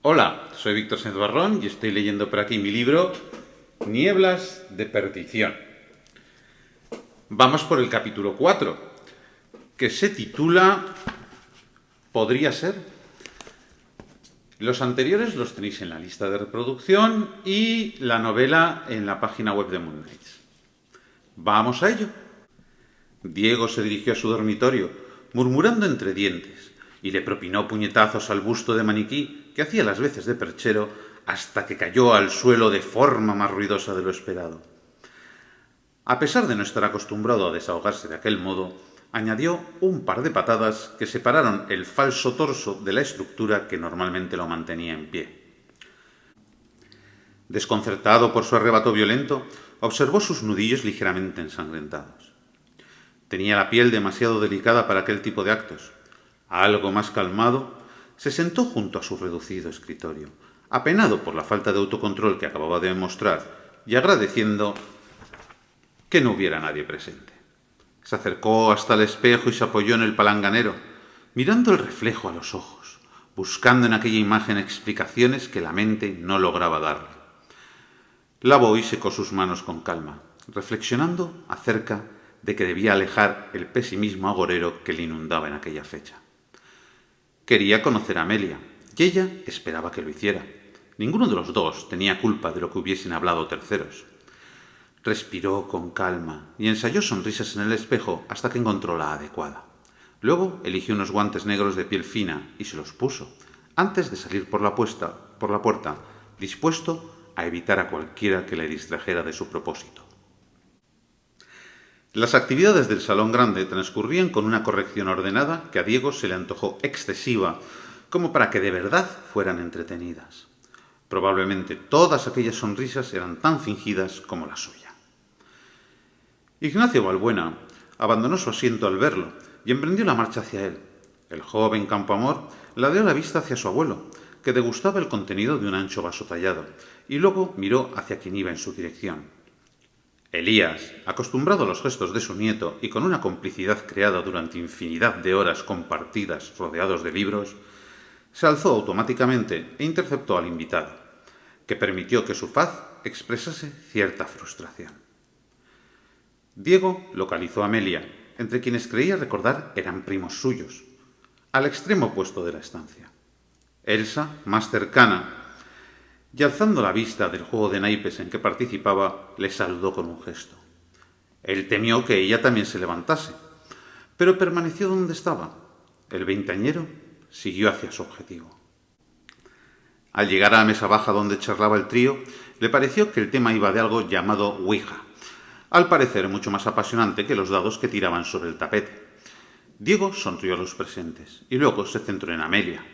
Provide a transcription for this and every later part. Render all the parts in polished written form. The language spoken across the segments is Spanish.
Hola, soy Víctor Sáenz Barrón y estoy leyendo por aquí mi libro Nieblas de Perdición. Vamos por el capítulo 4, que se titula ¿Podría ser? Los anteriores los tenéis en la lista de reproducción y la novela en la página web de Moon Knights. Vamos a ello. Diego se dirigió a su dormitorio, murmurando entre dientes, y le propinó puñetazos al busto de maniquí que hacía las veces de perchero hasta que cayó al suelo de forma más ruidosa de lo esperado. A pesar de no estar acostumbrado a desahogarse de aquel modo, añadió un par de patadas que separaron el falso torso de la estructura que normalmente lo mantenía en pie. Desconcertado por su arrebato violento, observó sus nudillos ligeramente ensangrentados. Tenía la piel demasiado delicada para aquel tipo de actos. Algo más calmado, se sentó junto a su reducido escritorio, apenado por la falta de autocontrol que acababa de demostrar y agradeciendo que no hubiera nadie presente. Se acercó hasta el espejo y se apoyó en el palanganero, mirando el reflejo a los ojos, buscando en aquella imagen explicaciones que la mente no lograba darle. Lavó y secó sus manos con calma, reflexionando acerca de que debía alejar el pesimismo agorero que le inundaba en aquella fecha. Quería conocer a Amelia, y ella esperaba que lo hiciera. Ninguno de los dos tenía culpa de lo que hubiesen hablado terceros. Respiró con calma y ensayó sonrisas en el espejo hasta que encontró la adecuada. Luego eligió unos guantes negros de piel fina y se los puso, antes de salir por la puerta, dispuesto a evitar a cualquiera que le distrajera de su propósito. Las actividades del salón grande transcurrían con una corrección ordenada que a Diego se le antojó excesiva como para que de verdad fueran entretenidas. Probablemente todas aquellas sonrisas eran tan fingidas como la suya. Ignacio Valbuena abandonó su asiento al verlo y emprendió la marcha hacia él. El joven Campoamor ladeó la vista hacia su abuelo, que degustaba el contenido de un ancho vaso tallado, y luego miró hacia quien iba en su dirección. Elías, acostumbrado a los gestos de su nieto y con una complicidad creada durante infinidad de horas compartidas rodeados de libros, se alzó automáticamente e interceptó al invitado, que permitió que su faz expresase cierta frustración. Diego localizó a Amelia, entre quienes creía recordar eran primos suyos, al extremo opuesto de la estancia. Elsa, más cercana, y alzando la vista del juego de naipes en que participaba, le saludó con un gesto. Él temió que ella también se levantase, pero permaneció donde estaba. El veinteañero siguió hacia su objetivo. Al llegar a la mesa baja donde charlaba el trío, le pareció que el tema iba de algo llamado Ouija, al parecer mucho más apasionante que los dados que tiraban sobre el tapete. Diego sonrió a los presentes y luego se centró en Amelia,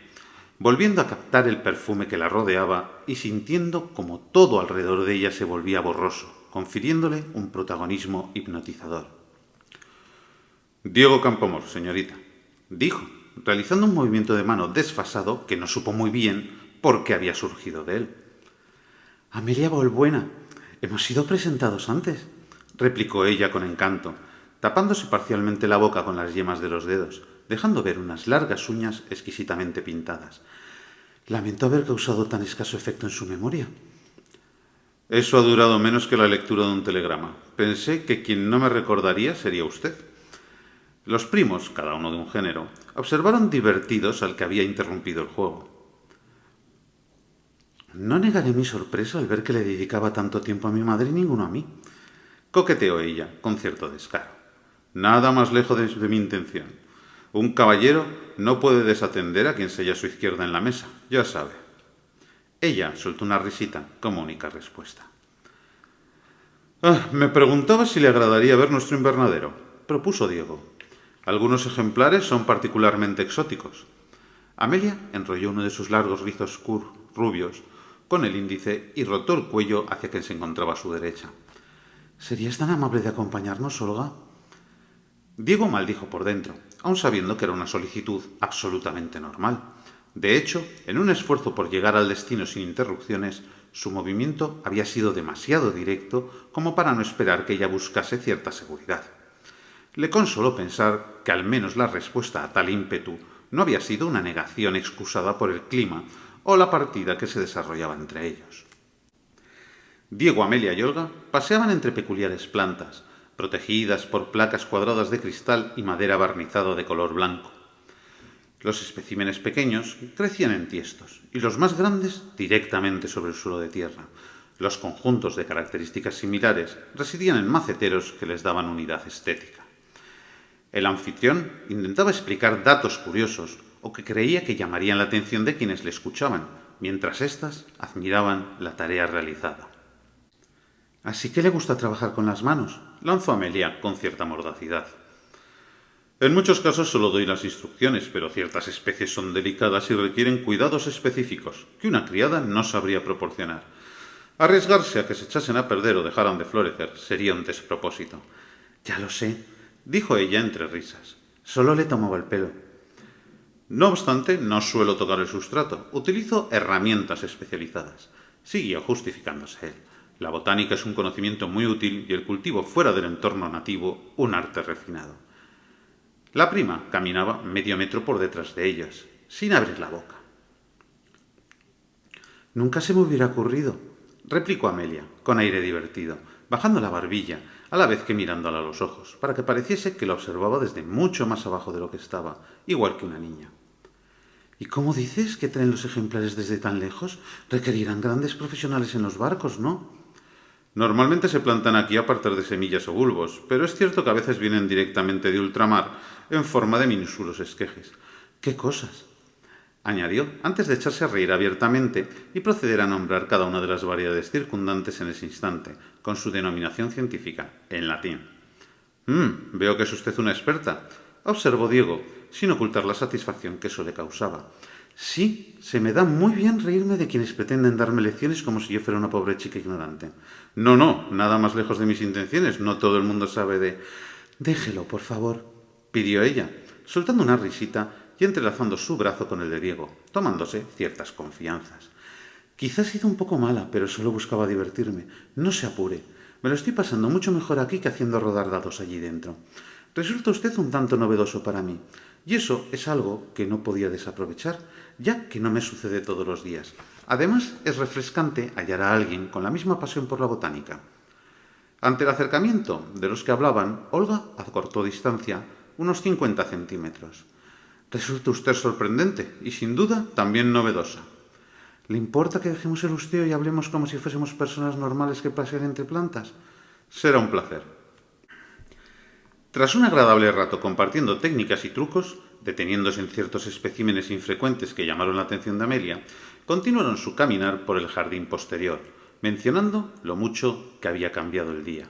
volviendo a captar el perfume que la rodeaba y sintiendo como todo alrededor de ella se volvía borroso, confiriéndole un protagonismo hipnotizador. Diego Campoamor, señorita, dijo, realizando un movimiento de mano desfasado que no supo muy bien por qué había surgido de él. Amelia Valbuena, hemos sido presentados antes, replicó ella con encanto, tapándose parcialmente la boca con las yemas de los dedos, dejando ver unas largas uñas exquisitamente pintadas. Lamento haber causado tan escaso efecto en su memoria. Eso ha durado menos que la lectura de un telegrama. Pensé que quien no me recordaría sería usted. Los primos, cada uno de un género, observaron divertidos al que había interrumpido el juego. No negaré mi sorpresa al ver que le dedicaba tanto tiempo a mi madre y ninguno a mí, coqueteó ella, con cierto descaro. Nada más lejos de mi intención. Un caballero no puede desatender a quien se halla a su izquierda en la mesa, ya sabe. Ella soltó una risita como única respuesta. Me preguntaba si le agradaría ver nuestro invernadero, propuso Diego. Algunos ejemplares son particularmente exóticos. Amelia enrolló uno de sus largos rizos rubios con el índice y rotó el cuello hacia quien se encontraba a su derecha. ¿Serías tan amable de acompañarnos, Olga? Diego maldijo por dentro, aun sabiendo que era una solicitud absolutamente normal. De hecho, en un esfuerzo por llegar al destino sin interrupciones, su movimiento había sido demasiado directo como para no esperar que ella buscase cierta seguridad. Le consoló pensar que al menos la respuesta a tal ímpetu no había sido una negación excusada por el clima o la partida que se desarrollaba entre ellos. Diego, Amelia y Olga paseaban entre peculiares plantas, protegidas por placas cuadradas de cristal y madera barnizada de color blanco. Los especímenes pequeños crecían en tiestos y los más grandes directamente sobre el suelo de tierra. Los conjuntos de características similares residían en maceteros que les daban unidad estética. El anfitrión intentaba explicar datos curiosos o que creía que llamarían la atención de quienes le escuchaban, mientras éstas admiraban la tarea realizada. «¿Así que le gusta trabajar con las manos?», lanzó Amelia con cierta mordacidad. «En muchos casos solo doy las instrucciones, pero ciertas especies son delicadas y requieren cuidados específicos que una criada no sabría proporcionar. Arriesgarse a que se echasen a perder o dejaran de florecer sería un despropósito». «Ya lo sé», dijo ella entre risas. «Solo le tomaba el pelo». «No obstante, no suelo tocar el sustrato. Utilizo herramientas especializadas», siguió justificándose él. «La botánica es un conocimiento muy útil y el cultivo fuera del entorno nativo un arte refinado». La prima caminaba medio metro por detrás de ellas, sin abrir la boca. «Nunca se me hubiera ocurrido», replicó Amelia, con aire divertido, bajando la barbilla, a la vez que mirándola a los ojos, para que pareciese que la observaba desde mucho más abajo de lo que estaba, igual que una niña. «¿Y cómo dices que traen los ejemplares desde tan lejos? Requerirán grandes profesionales en los barcos, ¿no?» «Normalmente se plantan aquí a partir de semillas o bulbos, pero es cierto que a veces vienen directamente de ultramar en forma de minúsculos esquejes». «¿Qué cosas?», añadió, antes de echarse a reír abiertamente y proceder a nombrar cada una de las variedades circundantes en ese instante, con su denominación científica, en latín. Veo que es usted una experta», observó Diego, sin ocultar la satisfacción que eso le causaba. «Sí, se me da muy bien reírme de quienes pretenden darme lecciones como si yo fuera una pobre chica ignorante». No, nada más lejos de mis intenciones. No todo el mundo sabe de...» «Déjelo, por favor», pidió ella, soltando una risita y entrelazando su brazo con el de Diego, tomándose ciertas confianzas. «Quizás he sido un poco mala, pero solo buscaba divertirme. No se apure. Me lo estoy pasando mucho mejor aquí que haciendo rodar dados allí dentro. Resulta usted un tanto novedoso para mí, y eso es algo que no podía desaprovechar, ya que no me sucede todos los días. Además, es refrescante hallar a alguien con la misma pasión por la botánica». Ante el acercamiento de los que hablaban, Olga acortó distancia unos 50 centímetros. «Resulta usted sorprendente y, sin duda, también novedosa». «¿Le importa que dejemos el usteo y hablemos como si fuésemos personas normales que pasean entre plantas?» «Será un placer». Tras un agradable rato compartiendo técnicas y trucos, deteniéndose en ciertos especímenes infrecuentes que llamaron la atención de Amelia, continuaron su caminar por el jardín posterior, mencionando lo mucho que había cambiado el día.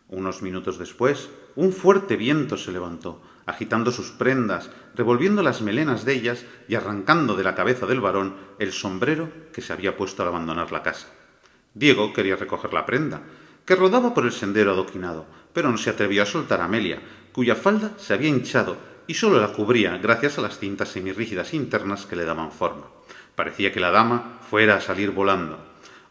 Unos minutos después, un fuerte viento se levantó, agitando sus prendas, revolviendo las melenas de ellas y arrancando de la cabeza del varón el sombrero que se había puesto al abandonar la casa. Diego quería recoger la prenda, que rodaba por el sendero adoquinado, pero no se atrevió a soltar a Amelia, cuya falda se había hinchado y solo la cubría gracias a las cintas semirrígidas internas que le daban forma. Parecía que la dama fuera a salir volando.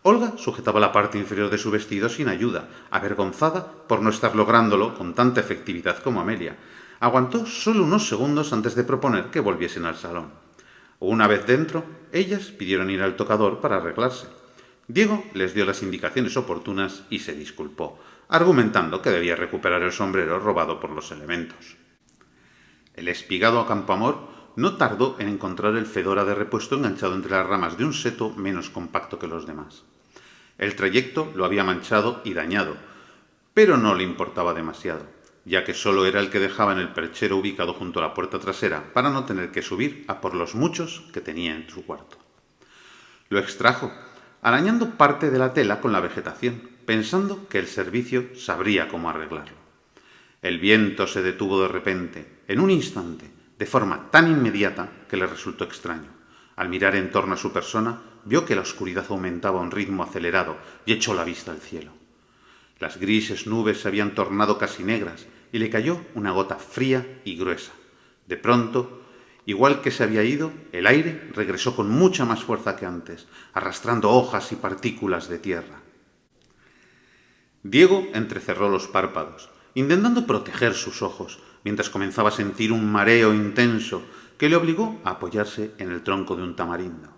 Olga sujetaba la parte inferior de su vestido sin ayuda, avergonzada por no estar lográndolo con tanta efectividad como Amelia. Aguantó solo unos segundos antes de proponer que volviesen al salón. Una vez dentro, ellas pidieron ir al tocador para arreglarse. Diego les dio las indicaciones oportunas y se disculpó, argumentando que debía recuperar el sombrero robado por los elementos. El espigado acampamor no tardó en encontrar el fedora de repuesto enganchado entre las ramas de un seto menos compacto que los demás. El trayecto lo había manchado y dañado, pero no le importaba demasiado, ya que solo era el que dejaba en el perchero ubicado junto a la puerta trasera para no tener que subir a por los muchos que tenía en su cuarto. Lo extrajo, arañando parte de la tela con la vegetación, pensando que el servicio sabría cómo arreglarlo. El viento se detuvo de repente, en un instante, de forma tan inmediata que le resultó extraño. Al mirar en torno a su persona, vio que la oscuridad aumentaba a un ritmo acelerado y echó la vista al cielo. Las grises nubes se habían tornado casi negras y le cayó una gota fría y gruesa. De pronto, igual que se había ido, el aire regresó con mucha más fuerza que antes, arrastrando hojas y partículas de tierra. Diego entrecerró los párpados, intentando proteger sus ojos, mientras comenzaba a sentir un mareo intenso que le obligó a apoyarse en el tronco de un tamarindo.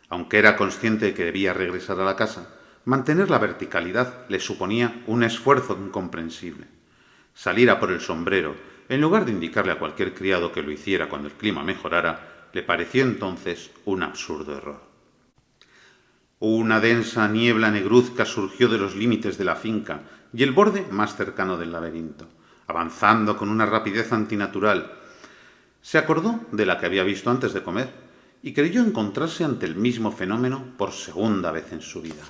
Aunque era consciente de que debía regresar a la casa, mantener la verticalidad le suponía un esfuerzo incomprensible. Salir a por el sombrero, en lugar de indicarle a cualquier criado que lo hiciera cuando el clima mejorara, le pareció entonces un absurdo error. Una densa niebla negruzca surgió de los límites de la finca y el borde más cercano del laberinto, avanzando con una rapidez antinatural. Se acordó de la que había visto antes de comer y creyó encontrarse ante el mismo fenómeno por segunda vez en su vida.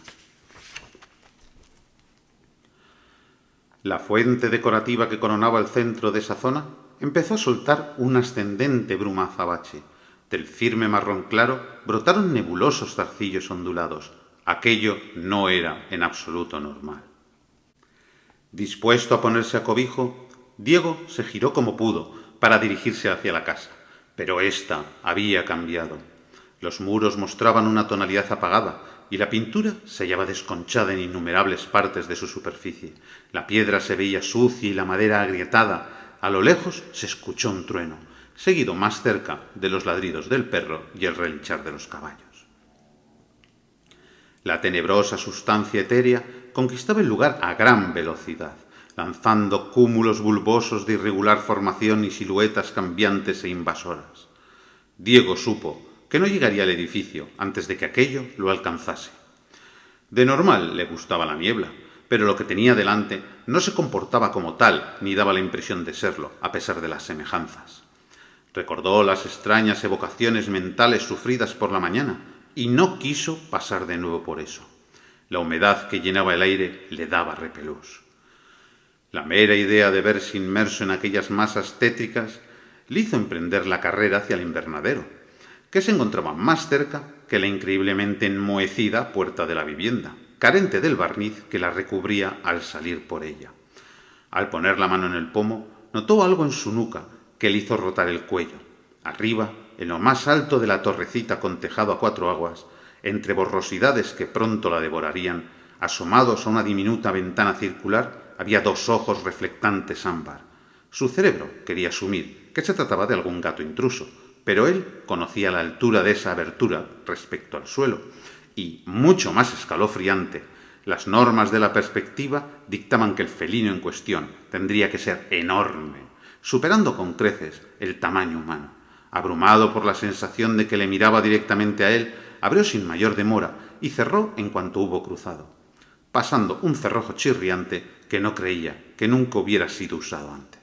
La fuente decorativa que coronaba el centro de esa zona empezó a soltar un ascendente bruma azabache. Del firme marrón claro brotaron nebulosos zarcillos ondulados. Aquello no era en absoluto normal. Dispuesto a ponerse a cobijo, Diego se giró como pudo para dirigirse hacia la casa, pero ésta había cambiado. Los muros mostraban una tonalidad apagada y la pintura se hallaba desconchada en innumerables partes de su superficie. La piedra se veía sucia y la madera agrietada. A lo lejos se escuchó un trueno, seguido más cerca de los ladridos del perro y el relinchar de los caballos. La tenebrosa sustancia etérea conquistaba el lugar a gran velocidad, lanzando cúmulos bulbosos de irregular formación y siluetas cambiantes e invasoras. Diego supo que no llegaría al edificio antes de que aquello lo alcanzase. De normal le gustaba la niebla, pero lo que tenía delante no se comportaba como tal ni daba la impresión de serlo, a pesar de las semejanzas. Recordó las extrañas evocaciones mentales sufridas por la mañana y no quiso pasar de nuevo por eso. La humedad que llenaba el aire le daba repelús. La mera idea de verse inmerso en aquellas masas tétricas le hizo emprender la carrera hacia el invernadero, que se encontraba más cerca que la increíblemente enmohecida puerta de la vivienda, carente del barniz que la recubría al salir por ella. Al poner la mano en el pomo, notó algo en su nuca que le hizo rotar el cuello. Arriba, en lo más alto de la torrecita con tejado a 4 aguas, entre borrosidades que pronto la devorarían, asomados a una diminuta ventana circular, había 2 ojos reflectantes ámbar. Su cerebro quería asumir que se trataba de algún gato intruso, pero él conocía la altura de esa abertura respecto al suelo, y, mucho más escalofriante, las normas de la perspectiva dictaban que el felino en cuestión tendría que ser enorme, superando con creces el tamaño humano. Abrumado por la sensación de que le miraba directamente a él, abrió sin mayor demora y cerró en cuanto hubo cruzado, pasando un cerrojo chirriante que no creía que nunca hubiera sido usado antes.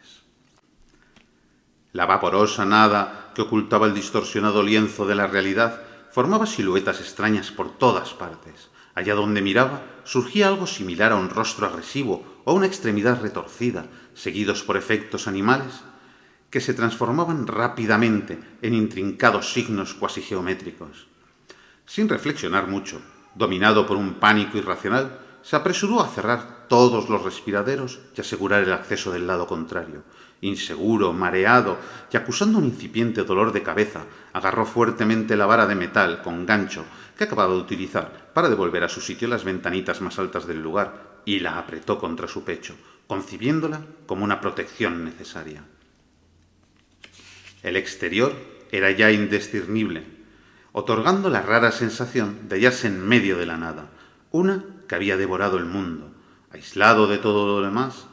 La vaporosa nada que ocultaba el distorsionado lienzo de la realidad formaba siluetas extrañas por todas partes. Allá donde miraba surgía algo similar a un rostro agresivo o a una extremidad retorcida, seguidos por efectos animales que se transformaban rápidamente en intrincados signos cuasi geométricos. Sin reflexionar mucho, dominado por un pánico irracional, se apresuró a cerrar todos los respiraderos y asegurar el acceso del lado contrario. Inseguro, mareado y acusando un incipiente dolor de cabeza, agarró fuertemente la vara de metal con gancho que acababa de utilizar para devolver a su sitio las ventanitas más altas del lugar y la apretó contra su pecho, concibiéndola como una protección necesaria. El exterior era ya indiscernible, otorgando la rara sensación de hallarse en medio de la nada, una que había devorado el mundo. Aislado de todo lo demás,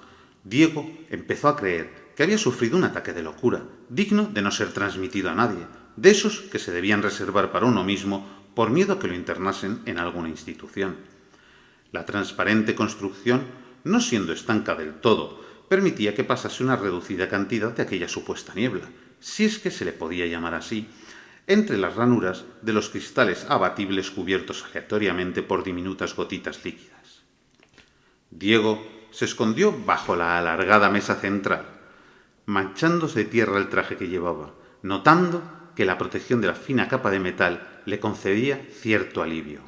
Diego empezó a creer que había sufrido un ataque de locura, digno de no ser transmitido a nadie, de esos que se debían reservar para uno mismo por miedo a que lo internasen en alguna institución. La transparente construcción, no siendo estanca del todo, permitía que pasase una reducida cantidad de aquella supuesta niebla, si es que se le podía llamar así, entre las ranuras de los cristales abatibles cubiertos aleatoriamente por diminutas gotitas líquidas. Diego se escondió bajo la alargada mesa central, manchándose de tierra el traje que llevaba, notando que la protección de la fina capa de metal le concedía cierto alivio.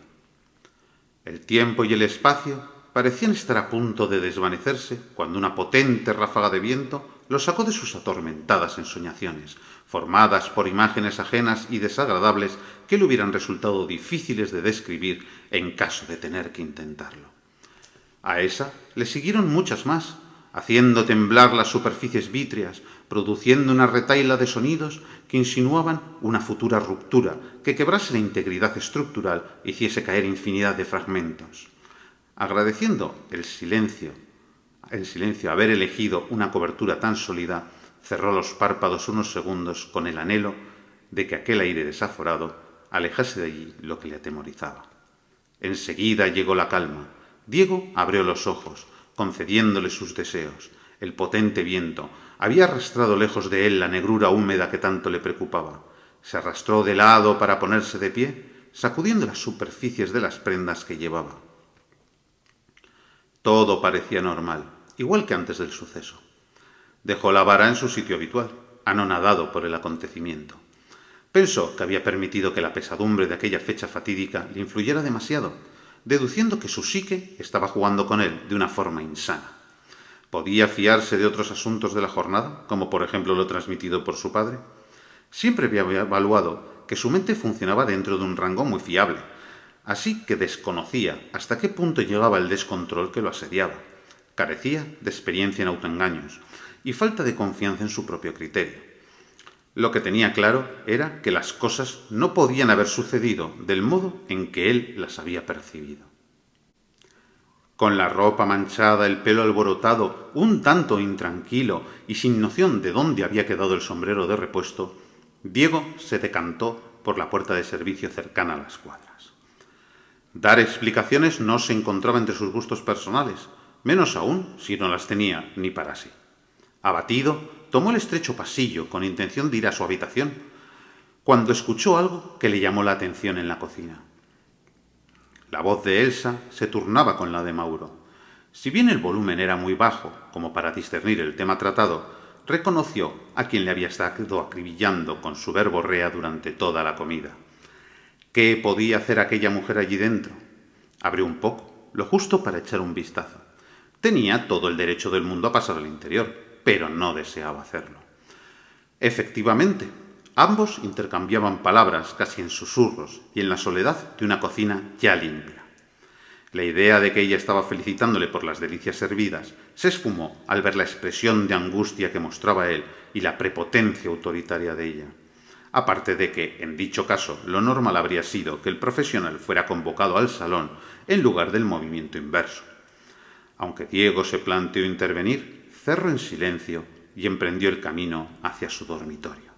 El tiempo y el espacio parecían estar a punto de desvanecerse cuando una potente ráfaga de viento lo sacó de sus atormentadas ensoñaciones, formadas por imágenes ajenas y desagradables que le hubieran resultado difíciles de describir en caso de tener que intentarlo. A esa le siguieron muchas más, haciendo temblar las superficies vítreas, produciendo una retahíla de sonidos que insinuaban una futura ruptura que quebrase la integridad estructural e hiciese caer infinidad de fragmentos. Agradeciendo el silencio haber elegido una cobertura tan sólida, cerró los párpados unos segundos con el anhelo de que aquel aire desaforado alejase de allí lo que le atemorizaba. Enseguida llegó la calma. Diego abrió los ojos, concediéndole sus deseos. El potente viento había arrastrado lejos de él la negrura húmeda que tanto le preocupaba. Se arrastró de lado para ponerse de pie, sacudiendo las superficies de las prendas que llevaba. Todo parecía normal, igual que antes del suceso. Dejó la vara en su sitio habitual, anonadado por el acontecimiento. Pensó que había permitido que la pesadumbre de aquella fecha fatídica le influyera demasiado, deduciendo que su psique estaba jugando con él de una forma insana. ¿Podía fiarse de otros asuntos de la jornada, como por ejemplo lo transmitido por su padre? Siempre había evaluado que su mente funcionaba dentro de un rango muy fiable, así que desconocía hasta qué punto llegaba el descontrol que lo asediaba. Carecía de experiencia en autoengaños y falta de confianza en su propio criterio. Lo que tenía claro era que las cosas no podían haber sucedido del modo en que él las había percibido. Con la ropa manchada, el pelo alborotado, un tanto intranquilo y sin noción de dónde había quedado el sombrero de repuesto, Diego se decantó por la puerta de servicio cercana a las cuadras. Dar explicaciones no se encontraba entre sus gustos personales, menos aún si no las tenía ni para sí. Abatido, tomó el estrecho pasillo con intención de ir a su habitación, cuando escuchó algo que le llamó la atención en la cocina. La voz de Elsa se turnaba con la de Mauro. Si bien el volumen era muy bajo, como para discernir el tema tratado, reconoció a quien le había estado acribillando con su verborrea durante toda la comida. ¿Qué podía hacer aquella mujer allí dentro? Abrió un poco, lo justo para echar un vistazo. Tenía todo el derecho del mundo a pasar al interior, pero no deseaba hacerlo. Efectivamente, ambos intercambiaban palabras casi en susurros y en la soledad de una cocina ya limpia. La idea de que ella estaba felicitándole por las delicias servidas se esfumó al ver la expresión de angustia que mostraba él y la prepotencia autoritaria de ella. Aparte de que, en dicho caso, lo normal habría sido que el profesional fuera convocado al salón en lugar del movimiento inverso. Aunque Diego se planteó intervenir, cerró en silencio y emprendió el camino hacia su dormitorio.